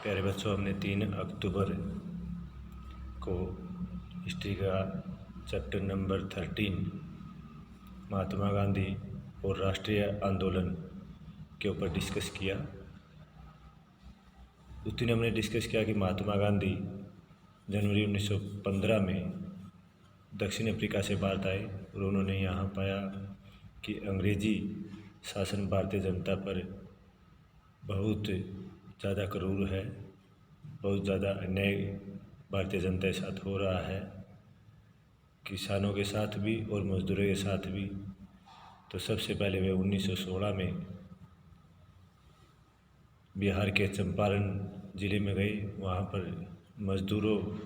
प्यारे बच्चों, हमने 3 अक्टूबर को हिस्ट्री का चैप्टर नंबर 13 महात्मा गांधी और राष्ट्रीय आंदोलन के ऊपर डिस्कस किया। उस दिन हमने डिस्कस किया कि महात्मा गांधी जनवरी 1915 में दक्षिण अफ्रीका से भारत आए और उन्होंने यहाँ पाया कि अंग्रेजी शासन भारतीय जनता पर बहुत ज़्यादा क्रूर है, बहुत ज़्यादा अन्याय भारतीय जनता के साथ हो रहा है, किसानों के साथ भी और मजदूरों के साथ भी। तो सबसे पहले वे 1916 में बिहार के चंपारण ज़िले में गए, वहाँ पर मजदूरों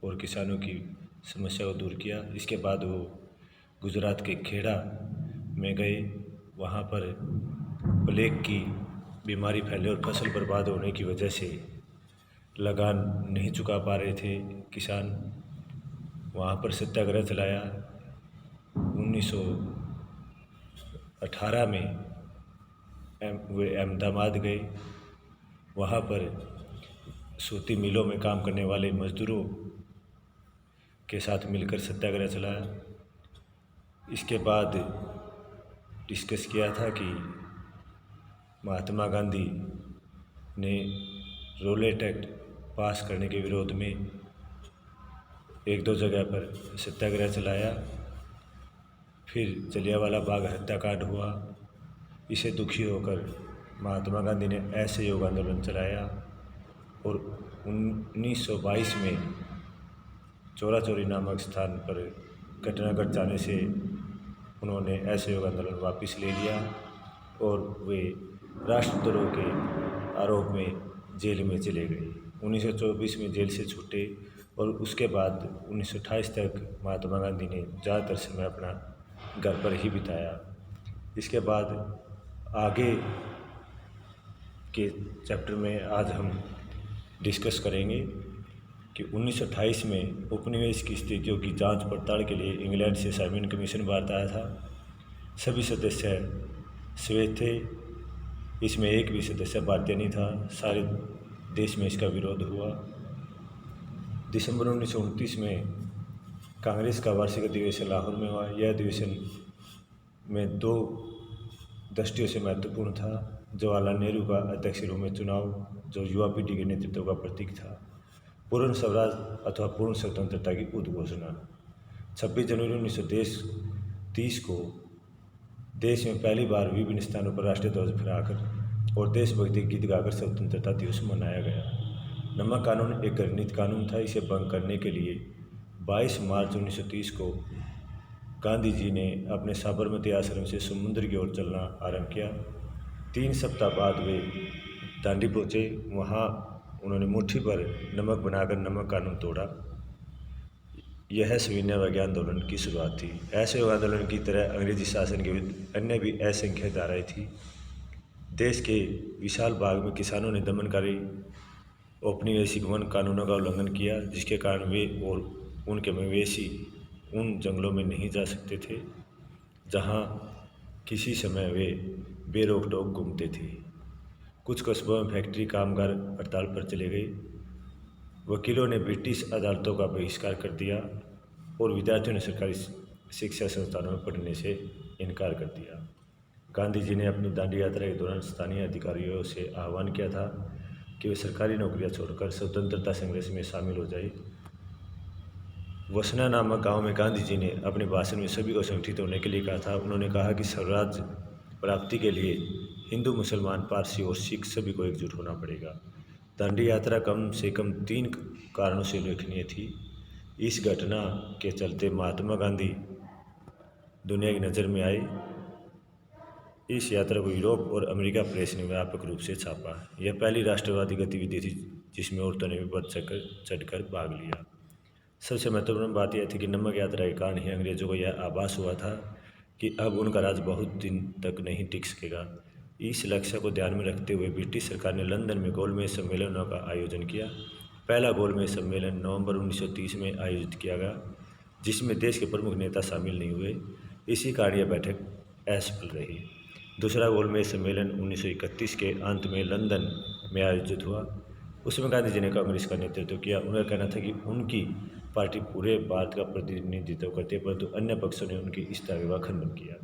और किसानों की समस्या को दूर किया। इसके बाद वो गुजरात के खेड़ा में गए, वहाँ पर प्लेग की बीमारी फैले और फसल बर्बाद होने की वजह से लगान नहीं चुका पा रहे थे किसान। वहाँ पर सत्याग्रह चलाया। 1918 में वे अहमदाबाद गए, वहाँ पर सूती मिलों में काम करने वाले मजदूरों के साथ मिलकर सत्याग्रह चलाया। इसके बाद डिस्कस किया था कि महात्मा गांधी ने रोलेट एक्ट पास करने के विरोध में एक दो जगह पर सत्याग्रह चलाया। फिर जलियांवाला बाग हत्याकांड हुआ। इसे दुखी होकर महात्मा गांधी ने असहयोग आंदोलन चलाया और 1922 में चौरा चौरी नामक स्थान पर घटना घट जाने से उन्होंने असहयोग आंदोलन वापस ले लिया और वे राष्ट्रद्रोह के आरोप में जेल में चले गए। 1924 में जेल से छूटे और उसके बाद 1928 तक महात्मा गांधी ने ज़्यादातर समय अपना घर पर ही बिताया। इसके बाद आगे के चैप्टर में आज हम डिस्कस करेंगे कि 1928 में उपनिवेश की स्थितियों की जांच पड़ताल के लिए इंग्लैंड से साइमन कमीशन भारत आया था। सभी सदस्य श्वेत थे, इसमें एक भी सदस्य भारतीय नहीं था। सारे देश में इसका विरोध हुआ। दिसंबर 1929 में कांग्रेस का वार्षिक अधिवेशन लाहौर में हुआ। यह अधिवेशन में दो दृष्टियों से महत्वपूर्ण था। जवाहरलाल नेहरू का अध्यक्ष रूप में चुनाव, जो युवा पीढ़ी के नेतृत्व का प्रतीक था। पूर्ण स्वराज अथवा पूर्ण स्वतंत्रता की उद्घोषणा। 26 जनवरी 1930 को देश में पहली बार विभिन्न स्थानों पर राष्ट्रीय ध्वज फहराकर और देशभक्ति गीत गाकर स्वतंत्रता दिवस मनाया गया। नमक कानून एक घृणित कानून था। इसे भंग करने के लिए 22 मार्च 1930 को गांधी जी ने अपने साबरमती आश्रम से समुद्र की ओर चलना आरंभ किया। 3 सप्ताह बाद वे दांडी पहुँचे। वहाँ उन्होंने मुट्ठी पर नमक बनाकर नमक कानून तोड़ा। यह सविनय अवज्ञा आंदोलन की शुरुआत थी। असहयोग आंदोलन की तरह अंग्रेजी शासन के विरुद्ध अन्य भी असंख्य धाराएँ थी। देश के विशाल भाग में किसानों ने दमनकारी औपनिवेशिक वन कानूनों का उल्लंघन किया, जिसके कारण वे और उनके मवेशी उन जंगलों में नहीं जा सकते थे जहां किसी समय वे बेरोक टोक घूमते थे। कुछ कस्बों में फैक्ट्री कामगार हड़ताल पर चले गए। वकीलों ने ब्रिटिश अदालतों का बहिष्कार कर दिया और विद्यार्थियों ने सरकारी शिक्षा संस्थानों में पढ़ने से इनकार कर दिया। गांधी जी ने अपनी दांडी यात्रा के दौरान स्थानीय अधिकारियों से आह्वान किया था कि वे सरकारी नौकरियां छोड़कर स्वतंत्रता संघर्ष में शामिल हो जाए। वसना नामक गांव में गांधी जी ने अपने भाषण में सभी को संगठित होने के लिए कहा था। उन्होंने कहा कि स्वराज्य प्राप्ति के लिए हिंदू, मुसलमान, पारसी और सिख सभी को एकजुट होना पड़ेगा। दांडी यात्रा कम से कम 3 कारणों से उल्लेखनीय थी। इस घटना के चलते महात्मा गांधी दुनिया की नज़र में आए। इस यात्रा को यूरोप और अमेरिका प्रेस ने व्यापक रूप से छापा। यह पहली राष्ट्रवादी गतिविधि थी जिसमें औरतों ने भी बढ़ चढ़कर भाग लिया। सबसे महत्वपूर्ण बात यह थी कि नमक यात्रा के कारण ही अंग्रेजों को यह आभास हुआ था कि अब उनका राज बहुत दिन तक नहीं टिक सकेगा। इस लक्ष्य को ध्यान में रखते हुए ब्रिटिश सरकार ने लंदन में गोलमेज सम्मेलनों का आयोजन किया। पहला गोलमेज सम्मेलन नवंबर 1930 में आयोजित किया गया, जिसमें देश के प्रमुख नेता शामिल नहीं हुए। इसी कारण यह बैठक असफल रही। दूसरा गोलमेज सम्मेलन 1931 के अंत में लंदन में आयोजित हुआ। उसमें गांधी जी ने कांग्रेस का नेतृत्व किया। उनका कहना था कि उनकी पार्टी पूरे भारत का प्रतिनिधित्व करती है, परंतु अन्य पक्षों ने उनकी इस दावे का खंडन किया।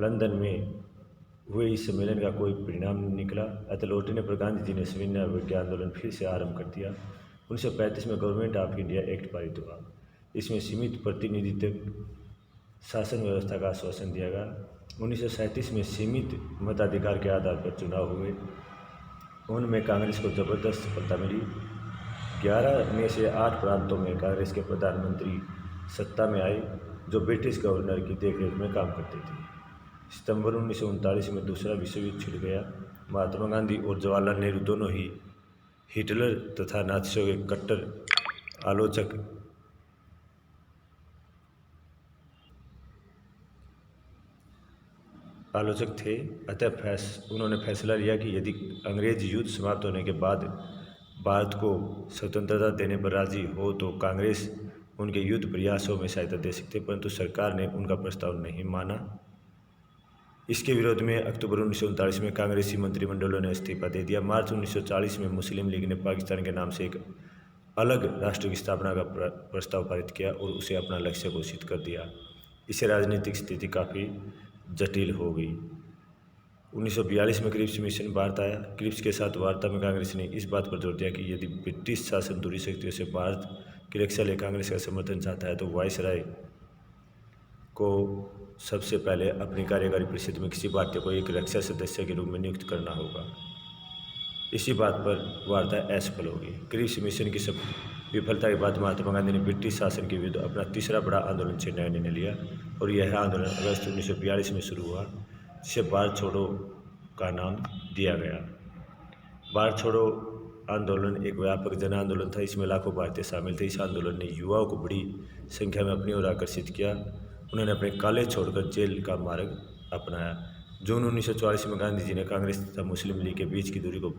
लंदन में हुए इस सम्मेलन का कोई परिणाम नहीं निकला। अतः लौटने पर गांधी जी ने सविनय अवज्ञा आंदोलन फिर से आरंभ कर दिया। 1935 में गवर्नमेंट ऑफ इंडिया एक्ट पारित हुआ। इसमें सीमित प्रतिनिधित्व शासन व्यवस्था का आश्वासन दिया गया। 1937 में सीमित मताधिकार के आधार पर चुनाव हुए, उनमें कांग्रेस को जबरदस्त सफलता मिली। 11 में से 8 प्रांतों में कांग्रेस के प्रधानमंत्री सत्ता में आए, जो ब्रिटिश गवर्नर की देखरेख में काम करते थे। सितंबर 1939 में दूसरा विश्व युद्ध छिड़ गया। महात्मा गांधी और जवाहरलाल नेहरू दोनों ही हिटलर तथा नात्सियों के कट्टर आलोचक थे। अतः उन्होंने फैसला लिया कि यदि अंग्रेज युद्ध समाप्त होने के बाद भारत को स्वतंत्रता देने पर राजी हो तो कांग्रेस उनके युद्ध प्रयासों में सहायता दे सकती है, परंतु सरकार ने उनका प्रस्ताव नहीं माना। इसके विरोध में अक्टूबर 1939 में कांग्रेसी मंत्रिमंडलों ने इस्तीफा दे दिया। मार्च 1940 में मुस्लिम लीग ने पाकिस्तान के नाम से एक अलग राष्ट्र की स्थापना का प्रस्ताव पारित किया और उसे अपना लक्ष्य घोषित कर दिया। इससे राजनीतिक स्थिति काफ़ी जटिल हो गई। 1942 में क्रिप्स मिशन भारत आया। क्रिप्स के साथ वार्ता में कांग्रेस ने इस बात पर जोर दिया कि यदि ब्रिटिश शासन दूसरी शक्तियों से भारत की रक्षा लिए कांग्रेस का समर्थन चाहता है तो वायसराय को सबसे पहले अपनी कार्यकारी परिषद में किसी भारतीय को एक रक्षा सदस्य के रूप में नियुक्त करना होगा। इसी बात पर वार्ता असफल होगी। क्रिप्स मिशन की सब विफलता के बाद महात्मा गांधी ने ब्रिटिश शासन के विरुद्ध अपना तीसरा बड़ा आंदोलन छेड़ने का निर्णय लिया और यह आंदोलन अगस्त 1942 में शुरू हुआ, जिसे भारत छोड़ो का नाम दिया गया। भारत छोड़ो आंदोलन एक व्यापक जन आंदोलन था। इसमें लाखों भारतीय शामिल थे। इस आंदोलन ने युवाओं को बड़ी संख्या में अपनी ओर आकर्षित किया। उन्होंने अपने कॉलेज छोड़कर जेल का मार्ग अपनाया। जून 1944 में गांधी जी ने कांग्रेस तथा मुस्लिम लीग के बीच की दूरी को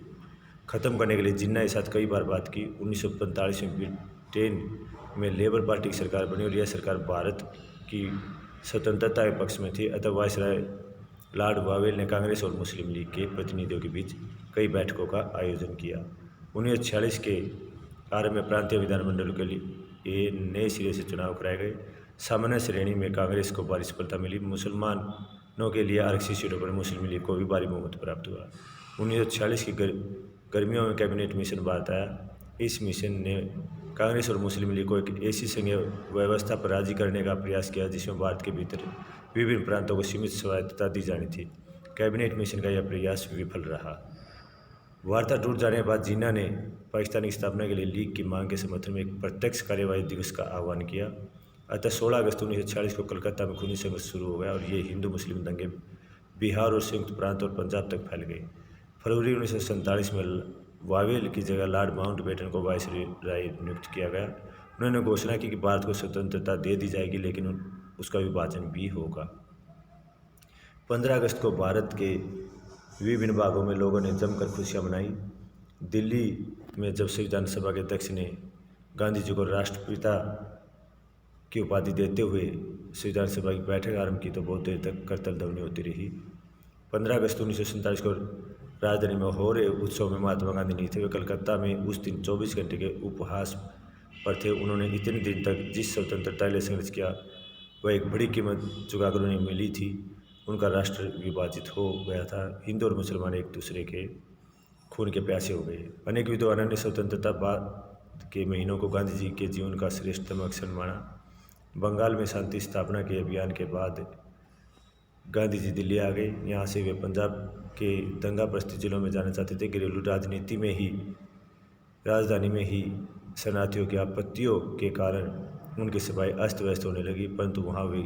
खत्म करने के लिए जिन्ना के साथ कई बार बात की। 1945 में ब्रिटेन में लेबर पार्टी की सरकार बनी और यह सरकार भारत की स्वतंत्रता के पक्ष में थी। अतः वायसराय लॉर्ड वावेल ने कांग्रेस और मुस्लिम लीग के प्रतिनिधियों के बीच कई बैठकों का आयोजन किया। 1946 के आरंभ में प्रांतीय विधानमंडलों के लिए नए सिरे से चुनाव कराए गए। सामान्य श्रेणी में कांग्रेस को भारी सफलता मिली। मुसलमानों के लिए आरक्षित सीटों पर मुस्लिम लीग को भी भारी बहुमत प्राप्त हुआ। 1946 की गर्मियों में कैबिनेट मिशन भारत आया। इस मिशन ने कांग्रेस और मुस्लिम लीग को एक ऐसी संघीय व्यवस्था पर राजी करने का प्रयास किया जिसमें भारत के भीतर विभिन्न प्रांतों को सीमित स्वायत्तता दी जानी थी। कैबिनेट मिशन का यह प्रयास विफल रहा। वार्ता टूट जाने के बाद जिन्ना ने पाकिस्तान की स्थापना के लिए लीग की मांग के समर्थन में एक प्रत्यक्ष कार्यवाही दिवस का आह्वान किया। अतः 16 अगस्त 1946 को कलकत्ता में खूनी संघर्ष शुरू हो गया और ये हिंदू मुस्लिम दंगे बिहार और संयुक्त प्रांत और पंजाब तक फैल गए। फरवरी 1947 में वावेल की जगह लॉर्ड माउंटबेटन को वायसराय नियुक्त किया गया। उन्होंने घोषणा की कि भारत को स्वतंत्रता दे दी जाएगी, लेकिन उसका विभाजन भी होगा। 15 अगस्त को भारत के विभिन्न भागों में लोगों ने जमकर खुशियां मनाई। दिल्ली में जब संविधान सभा के अध्यक्ष ने गांधी जी को राष्ट्रपिता की उपाधि देते हुए संविधान सभा की बैठक आरंभ की तो बहुत देर तक करतल ध्वनि होती रही। 15 अगस्त 1947 को राजधानी में हो रहे उत्सव में महात्मा गांधी नहीं थे। वे कलकत्ता में उस दिन 24 घंटे के उपहास पर थे। उन्होंने इतने दिन तक जिस स्वतंत्रता के लिए संघर्ष किया वह एक बड़ी कीमत चुकाकर उन्हें मिली थी। उनका राष्ट्र विभाजित हो गया था। हिंदू और मुसलमान एक दूसरे के खून के प्यासे हो गए। अनेक विद्वानों ने स्वतंत्रता बाद के महीनों को गांधी जी के जीवन का श्रेष्ठतम अक्षर माना। बंगाल में शांति स्थापना के अभियान के बाद गांधी जी दिल्ली आ गए। यहाँ से वे पंजाब के दंगाग्रस्त जिलों में जाना चाहते थे। घरेलू राजनीति में ही राजधानी में ही शरणार्थियों की आपत्तियों के कारण उनकी सभाएं अस्त व्यस्त होने लगी, परंतु वहाँ वे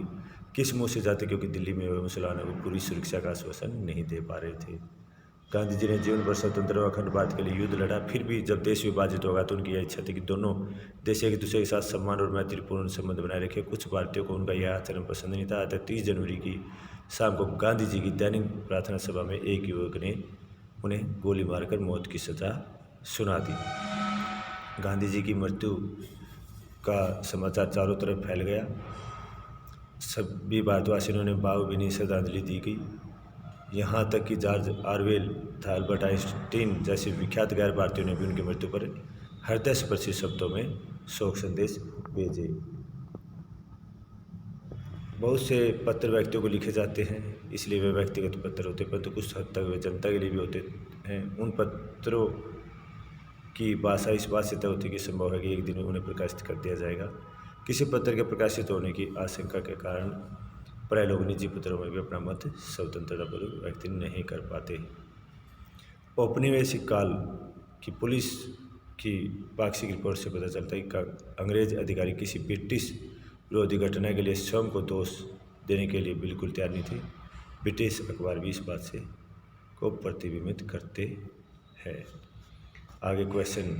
किस मुँह से जाते, क्योंकि दिल्ली में वे मुसलमानों को पूरी सुरक्षा का आश्वासन नहीं दे पा रहे थे। गांधी जी ने जीवन भर स्वतंत्र व अखंड भारत के लिए युद्ध लड़ा। फिर भी जब देश विभाजित होगा तो उनकी यह इच्छा थी कि दोनों देश एक दूसरे के साथ सम्मान और मैत्रीपूर्ण संबंध बनाए रखे। कुछ भारतीयों को उनका यह आचरण पसंद नहीं था। अतः 30 जनवरी की शाम को गांधी जी की दैनिक प्रार्थना सभा में एक युवक ने उन्हें गोली मारकर मौत की सजा सुना दी। गांधी जी की मृत्यु का समाचार चारों तरफ फैल गया। सभी भारतवासियों ने भावभीनी श्रद्धांजलि दी गई। यहाँ तक कि जॉर्ज ऑरवेल तथा अल्बर्ट आइंस्टीन जैसे विख्यात गैर भारतीयों ने भी उनकी मृत्यु पर हृदय स्पर्शी शब्दों में शोक संदेश भेजे। बहुत से पत्र व्यक्तियों को लिखे जाते हैं, इसलिए वे व्यक्तिगत पत्र होते हैं, परंतु कुछ हद तक वे जनता के लिए भी होते हैं। उन पत्रों की भाषा इस बात से तय होती है कि संभव है कि एक दिन उन्हें प्रकाशित कर दिया जाएगा। किसी पत्र के प्रकाशित होने की आशंका के कारण प्राय लोग निजी पत्रों में भी अपना मत स्वतंत्रतापूर्वक व्यक्त नहीं कर पाते। औपनिवेशिक काल की पुलिस की पाक्षिक रिपोर्ट से पता चलता है कि अंग्रेज अधिकारी किसी ब्रिटिश विरोधी घटना के लिए स्वयं को दोष देने के लिए बिल्कुल तैयार नहीं थे। ब्रिटिश अखबार भी इस बात से को प्रतिबिंबित करते हैं। आगे क्वेश्चन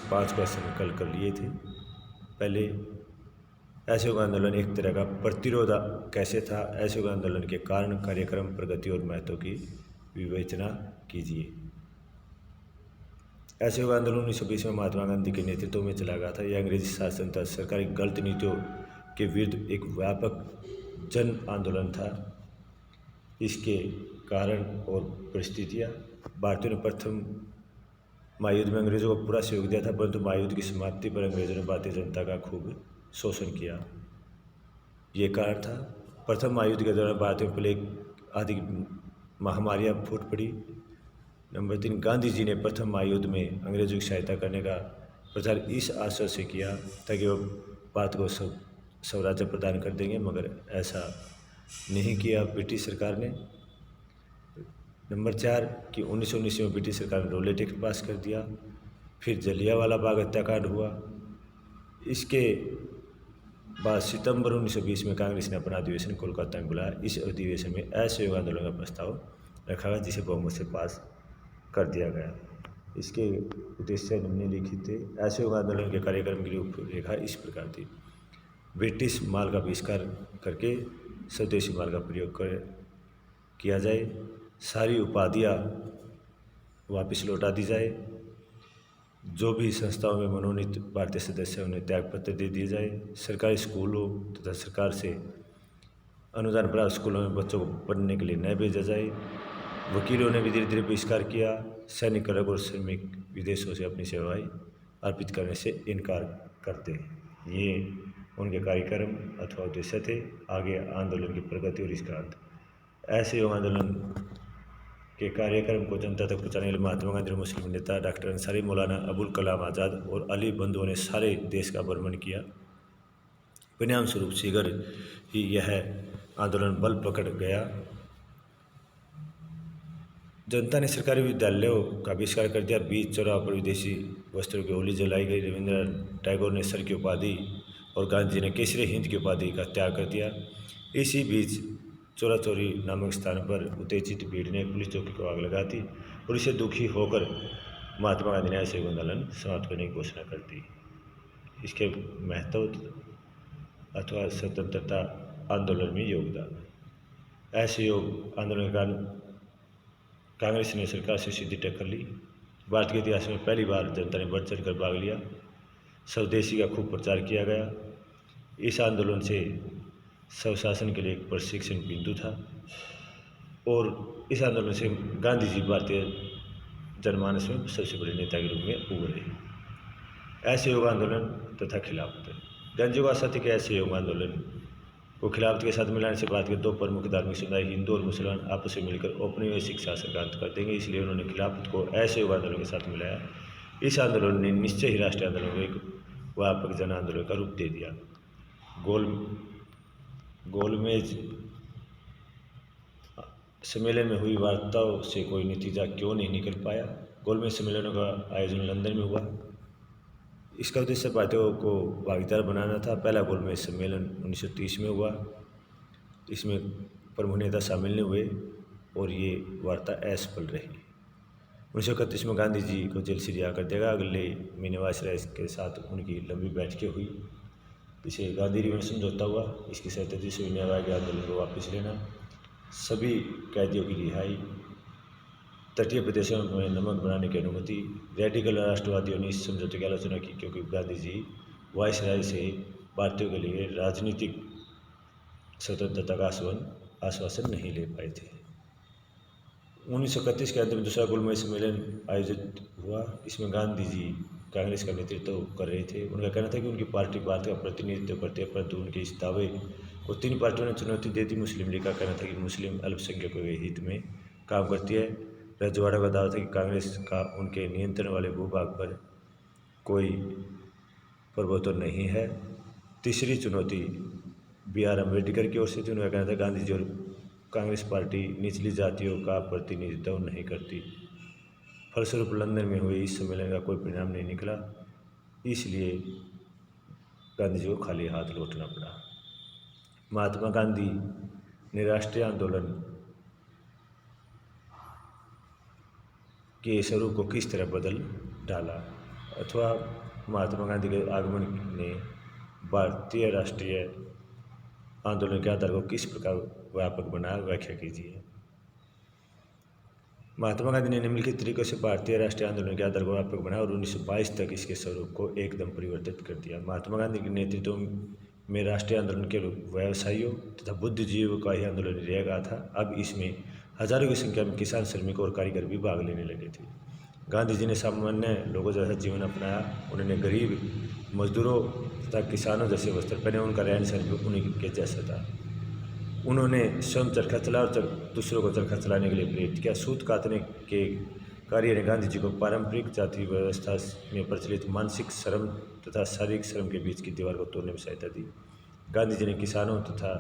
5 क्वेश्चन कल कर लिए थे। पहले असहयोग आंदोलन एक तरह का प्रतिरोध कैसे था? असहयोग आंदोलन के कारण, कार्यक्रम, प्रगति और महत्व की विवेचना कीजिए। असहयोग आंदोलन 1920 में महात्मा गांधी के नेतृत्व में चला गया था। यह अंग्रेजी शासन तथा सरकारी गलत नीतियों के विरुद्ध एक व्यापक जन आंदोलन था। इसके कारण और परिस्थितियाँ, भारतीयों ने प्रथम महायुद्ध में अंग्रेजों को पूरा सहयोग दिया था, परंतु महायुद्ध की समाप्ति पर अंग्रेजों ने भारतीय जनता का खूब शोषण किया। ये कारण था। प्रथम महायुद्ध के दौरान भारत में प्लेग आदि महामारियाँ फूट पड़ी। नंबर 3, गांधी जी ने प्रथम महायुद्ध में अंग्रेजों की सहायता करने का प्रचार इस आशा से किया ताकि वह भारत को स्वराज्य प्रदान कर देंगे, मगर ऐसा नहीं किया ब्रिटिश सरकार ने। नंबर 4 कि 1919 में ब्रिटिश सरकार ने रोलेट एक्ट पास कर दिया। फिर जलियांवाला बाग हत्याकांड हुआ। इसके बाद सितंबर 1920 में कांग्रेस ने अपना अधिवेशन कोलकाता में बुलाया। इस अधिवेशन में असहयोग आंदोलन का प्रस्ताव रखा गया, जिसे बहुमत से पास कर दिया गया। इसके उद्देश्य निम्नलिखित थे। असहयोग आंदोलन के कार्यक्रम की रूपरेखा इस प्रकार थी: ब्रिटिश माल का बहिष्कार करके स्वदेशी माल का प्रयोग किया जाए, सारी उपाधियाँ वापस लौटा दी जाए, जो भी संस्थाओं में मनोनीत भारतीय सदस्य उन्हें त्यागपत्र दे दिए जाए, सरकारी स्कूलों तथा सरकार से अनुदान प्राप्त स्कूलों में बच्चों को पढ़ने के लिए न भेजा जाए। वकीलों ने भी धीरे धीरे बहिष्कार किया। सैनिक वर्ग और श्रमिक विदेशों से अपनी सेवाएं अर्पित करने से इनकार करते। ये उनके कार्यक्रम अथवा उद्देश्य थे। आगे आंदोलन की प्रगति और इसका अंत। असहयोग आंदोलन के कार्यक्रम को जनता तक पहुँचाने के लिए महात्मा गांधी, मुस्लिम नेता डॉक्टर अंसारी, मौलाना अबुल कलाम आज़ाद और अली बंधुओं ने सारे देश का भ्रमण किया। परिणाम स्वरूप शीघ्र ही यह आंदोलन बल पकड़ गया। जनता ने सरकारी विद्यालयों का बहिष्कार कर दिया। बीच चौराहों पर विदेशी वस्त्रों की होली जलाई गई। रविंद्रनाथ टैगोर ने सर की उपाधि और गांधी जी ने केसरी हिंद की उपाधि का त्याग कर दिया। इसी बीच चोरा चोरी नामक स्थान पर उत्तेजित भीड़ ने पुलिस चौकी को आग लगा दी और इससे दुखी होकर महात्मा गांधी ने असहयोग आंदोलन समाप्त करने की घोषणा कर दी। इसके महत्व अथवा स्वतंत्रता आंदोलन में योगदान। असहयोग आंदोलन के कारण कांग्रेस ने सरकार से सीधी टक्कर ली। भारत के इतिहास में पहली बार जनता ने बढ़ चढ़ कर भाग लिया। स्वदेशी का खूब प्रचार किया गया। इस आंदोलन से स्वशासन के लिए एक प्रशिक्षण बिंदु था और इस आंदोलन से गांधी जी भारतीय जनमानस में सबसे बड़े नेता के रूप में उभरे। असहयोग आंदोलन तथा खिलाफत। गांधी जी को आशा थी कि असहयोग आंदोलन को खिलाफत के साथ मिलाने से भारत के दो प्रमुख धार्मिक समुदाय हिंदू और मुसलमान आपस में मिलकर औपनिवेशिक शासन का अंत कर देंगे, इसलिए उन्होंने खिलाफत को असहयोग आंदोलन के साथ मिलाया। इस आंदोलन ने निश्चय ही राष्ट्रीय आंदोलन को एक व्यापक जन आंदोलन का रूप दे दिया। गोलमेज सम्मेलन में हुई वार्ताओं से कोई नतीजा क्यों नहीं निकल पाया? गोलमेज सम्मेलनों का आयोजन लंदन में हुआ। इसका उद्देश्य भारतीयों को भागीदार बनाना था। पहला गोलमेज सम्मेलन 1930 में हुआ। इसमें प्रमुख नेता शामिल नहीं हुए और ये वार्ता असफल रही। 1931 में गांधी जी को जेल से रिहा कर दिया गया। अगले महीने वायसराय के साथ उनकी लंबी बैठकें हुई। इसे गांधी रिबन समझौता हुआ। इसकी शर्त थी सविनय अवज्ञा आंदोलन को वापस लेना, सभी कैदियों की रिहाई, तटीय प्रदेशों में नमक बनाने की अनुमति। रेडिकल राष्ट्रवादियों ने इस समझौते की आलोचना की क्योंकि गांधी जी वायसराय से भारतीयों के लिए राजनीतिक स्वतंत्रता का आश्वासन आश्वासन नहीं ले पाए थे। 1931 के अंत में दूसरा गोलमेज सम्मेलन आयोजित हुआ। इसमें गांधी जी कांग्रेस का नेतृत्व कर रहे थे। उनका कहना था कि उनकी पार्टी भारत का प्रतिनिधित्व करती है, परंतु उनके इस दावे को 3 पार्टियों ने चुनौती दे दी। मुस्लिम लीग का कहना था कि मुस्लिम अल्पसंख्यकों के हित में काम करती है। रजवाड़ा का दावा था कि कांग्रेस का उनके नियंत्रण वाले भूभाग पर कोई प्रभुत्व नहीं है। तीसरी चुनौती BR अम्बेडकर की ओर से थी। उनका कहना था गांधी जी और कांग्रेस पार्टी निचली जातियों का प्रतिनिधित्व नहीं करती। फलस्वरूप लंदन में हुए इस सम्मेलन का कोई परिणाम नहीं निकला, इसलिए गांधी जी को खाली हाथ लौटना पड़ा। महात्मा गांधी ने राष्ट्रीय आंदोलन के स्वरूप को किस तरह बदल डाला, अथवा महात्मा गांधी के आगमन ने भारतीय राष्ट्रीय आंदोलन के आधार को किस प्रकार व्यापक बनाया, व्याख्या कीजिए। महात्मा गांधी ने निम्नलिखित तरीकों से भारतीय राष्ट्रीय आंदोलन के आधार को व्यापक बनाया और 1922 तक इसके स्वरूप को एकदम परिवर्तित कर दिया। महात्मा गांधी के नेतृत्व में राष्ट्रीय आंदोलन के व्यवसायियों तथा बुद्धिजीवियों का ही आंदोलन रह गया था। अब इसमें हजारों की संख्या में किसान, श्रमिक और कारीगर भी भाग लेने लगे थे। गांधी जी ने सामान्य लोगों जैसा जीवन अपनाया। उन्होंने गरीब मजदूरों तथा किसानों जैसे वस्त्र पहने। उनका रहन सहन भी उन्हीं के जैसा था। उन्होंने स्वयं चरखा चलाया और दूसरों को चरखा चलाने के लिए प्रेरित किया। सूत कातने के कार्य ने गांधी जी को पारंपरिक जाति व्यवस्था में प्रचलित मानसिक श्रम तथा शारीरिक श्रम के बीच की दीवार को तोड़ने में सहायता दी। गांधी जी ने किसानों तथा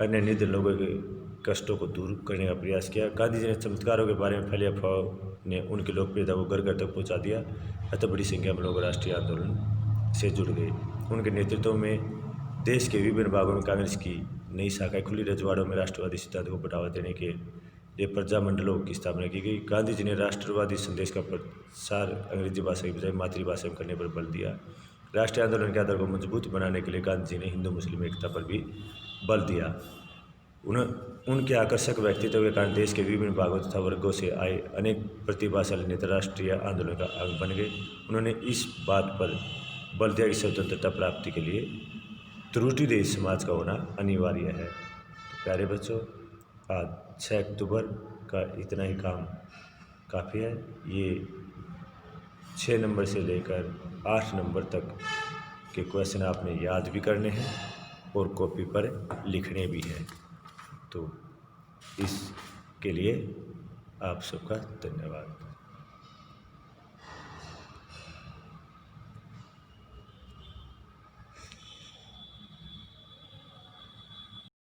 अन्य निर्धन लोगों के कष्टों को दूर करने का प्रयास किया। गांधी जी ने चमत्कारों के बारे में फैली अफवाहों ने उनकी लोकप्रियता को घर घर तक पहुँचा दिया। अतः बड़ी संख्या में लोग राष्ट्रीय आंदोलन से जुड़ गए। उनके नेतृत्व में देश के विभिन्न भागों में कांग्रेस की नई शाखाएं खुली। रजवाड़ों में राष्ट्रवादी सिद्धांत को बढ़ावा देने के लिए प्रजामंडलों की स्थापना की गई। गांधी जी ने राष्ट्रवादी संदेश का प्रसार अंग्रेजी भाषा की बजाय मातृभाषा में करने पर बल दिया। राष्ट्रीय आंदोलन के आधार को मजबूत बनाने के लिए गांधी जी ने हिंदू मुस्लिम एकता पर भी बल दिया। उनके आकर्षक व्यक्तित्व के कारण देश के विभिन्न भागों तथा वर्गों से आए अनेक प्रतिभाशाली नेता राष्ट्रीय आंदोलन का अंग बन गए। उन्होंने इस बात पर बल दिया कि स्वतंत्रता प्राप्ति के लिए त्रुटिरहित समाज का होना अनिवार्य है। तो प्यारे बच्चों, आज 6 अक्टूबर का इतना ही काम काफ़ी है। ये 6 नंबर से लेकर 8 नंबर तक के क्वेश्चन आपने याद भी करने हैं और कॉपी पर लिखने भी हैं। तो इसके लिए आप सबका धन्यवाद।